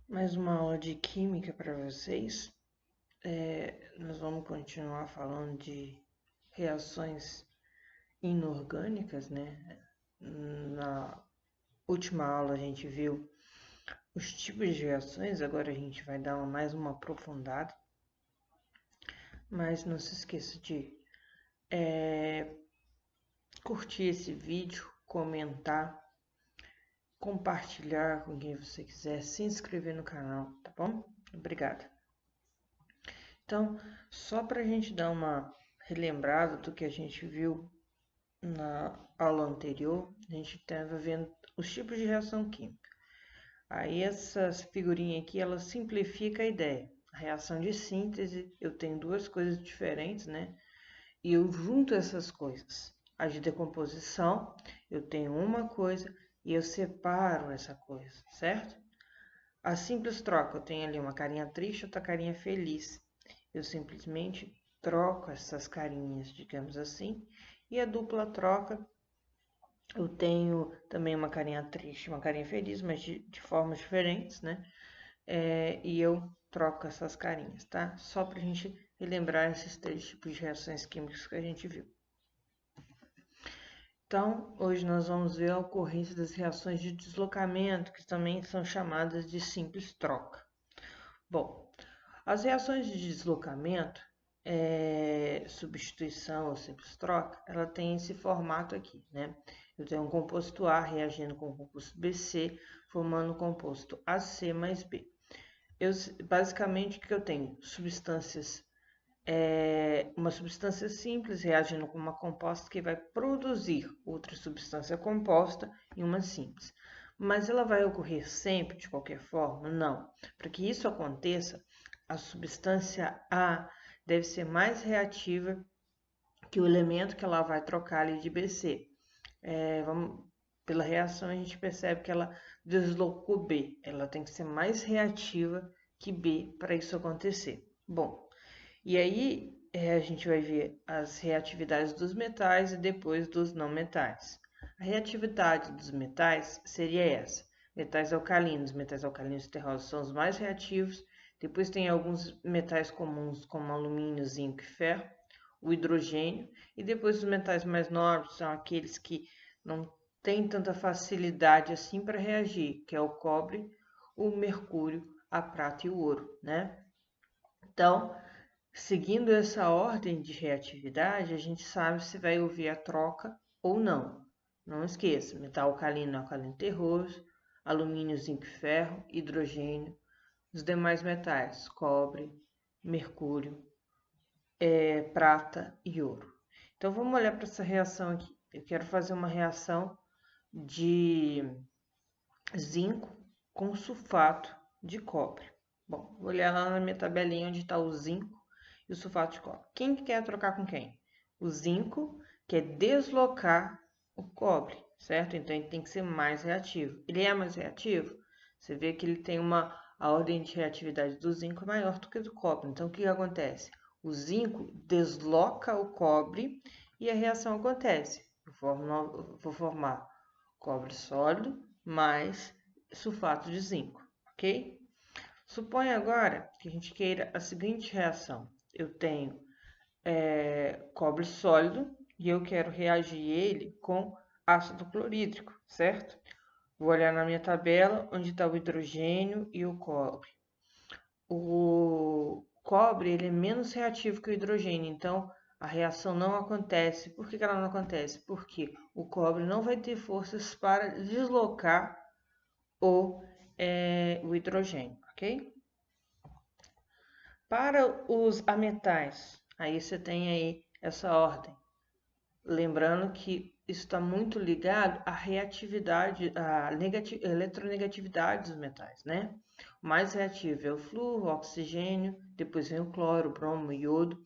Mais uma aula de química para vocês. Nós vamos continuar falando de reações inorgânicas, né? Na última aula a gente viu os tipos de reações, agora a gente vai dar mais uma aprofundada. Mas não se esqueça de curtir esse vídeo, comentar, compartilhar com quem você quiser, se inscrever no canal, tá bom? Obrigada. Então, só para a gente dar uma relembrada do que a gente viu na aula anterior, a gente estava vendo os tipos de reação química. Aí essas figurinhas aqui, ela simplifica a ideia. A reação de síntese, eu tenho duas coisas diferentes, né? E eu junto essas coisas. A de decomposição, eu tenho uma coisa e eu separo essa coisa, certo? A simples troca, eu tenho ali uma carinha triste, outra carinha feliz. Eu simplesmente troco essas carinhas, digamos assim. E a dupla troca, eu tenho também uma carinha triste, uma carinha feliz, mas de formas diferentes, né? E eu troco essas carinhas, tá? Só pra gente relembrar esses três tipos de reações químicas que a gente viu. Então, hoje nós vamos ver a ocorrência das reações de deslocamento, que também são chamadas de simples troca. Bom, as reações de deslocamento, substituição ou simples troca, ela tem esse formato aqui, né? Eu tenho um composto A reagindo com o composto BC, formando o composto AC mais B. Basicamente, o que eu tenho? Uma substância simples reagindo com uma composta que vai produzir outra substância composta em uma simples. Mas ela vai ocorrer sempre, de qualquer forma? Não. Para que isso aconteça, a substância A deve ser mais reativa que o elemento que ela vai trocar ali de BC. Pela reação, a gente percebe que ela deslocou B. Ela tem que ser mais reativa que B para isso acontecer. Bom, e aí a gente vai ver as reatividades dos metais e depois dos não metais. A reatividade dos metais seria essa. Metais alcalinos terrosos são os mais reativos. Depois tem alguns metais comuns, como alumínio, zinco e ferro, o hidrogênio. E depois os metais mais nobres são aqueles que não têm tanta facilidade assim para reagir, que é o cobre, o mercúrio, a prata e o ouro, né? Então, seguindo essa ordem de reatividade, a gente sabe se vai ouvir a troca ou não. Não esqueça, metal alcalino, alcalino terroso, alumínio, zinco e ferro, hidrogênio, os demais metais, cobre, mercúrio, prata e ouro. Então vamos olhar para essa reação aqui. Eu quero fazer uma reação de zinco com sulfato de cobre. Bom, vou olhar lá na minha tabelinha onde está o zinco e o sulfato de cobre. Quem que quer trocar com quem? O zinco quer deslocar o cobre, certo? Então ele tem que ser mais reativo. Ele é mais reativo? Você vê que ele tem a ordem de reatividade do zinco maior do que do cobre. Então o que acontece? O zinco desloca o cobre e a reação acontece. Vou formar cobre sólido mais sulfato de zinco, ok? Suponha agora que a gente queira a seguinte reação. Eu tenho cobre sólido e eu quero reagir ele com ácido clorídrico, certo? Vou olhar na minha tabela onde está o hidrogênio e o cobre. O cobre ele é menos reativo que o hidrogênio, então a reação não acontece. Por que ela não acontece? Porque o cobre não vai ter forças para deslocar o hidrogênio, ok? Para os ametais, aí você tem aí essa ordem. Lembrando que isso está muito ligado à reatividade, à eletronegatividade dos metais, né? O mais reativo é o flúor, o oxigênio, depois vem o cloro, o bromo, o iodo,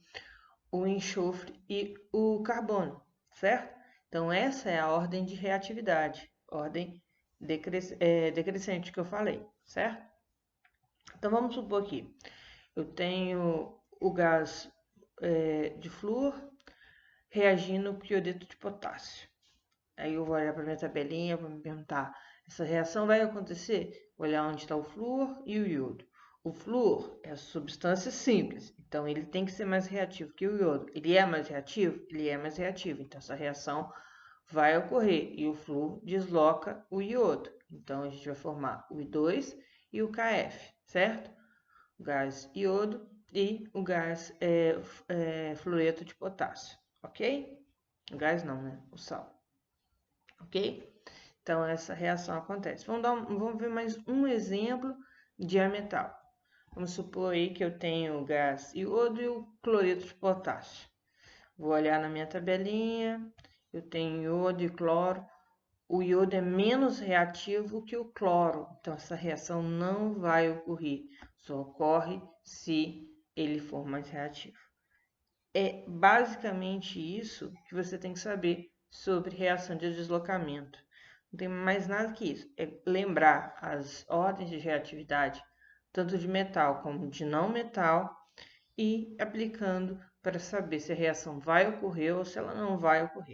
o enxofre e o carbono, certo? Então, essa é a ordem de reatividade, ordem decrescente que eu falei, certo? Então, vamos supor aqui, eu tenho o gás de flúor reagindo com iodeto de potássio. Aí eu vou olhar para minha tabelinha, vou me perguntar, Essa reação vai acontecer, olhar onde está o flúor e o iodo. O flúor é a substância simples, então ele tem que ser mais reativo que o iodo. Ele é mais reativo? Ele é mais reativo, então essa reação vai ocorrer e o flúor desloca o iodo. Então a gente vai formar o I2 e o KF, certo? O gás iodo e o gás fluoreto de potássio, ok? O gás não, né? O sal, ok? Então essa reação acontece. Vamos ver mais um exemplo de ametal. Vamos supor aí que eu tenho o gás iodo e o cloreto de potássio. Vou olhar na minha tabelinha, eu tenho iodo e cloro. O iodo é menos reativo que o cloro, então essa reação não vai ocorrer, só ocorre se ele for mais reativo. É basicamente isso que você tem que saber sobre reação de deslocamento. Não tem mais nada que isso, é lembrar as ordens de reatividade, tanto de metal como de não metal, e aplicando para saber se a reação vai ocorrer ou se ela não vai ocorrer.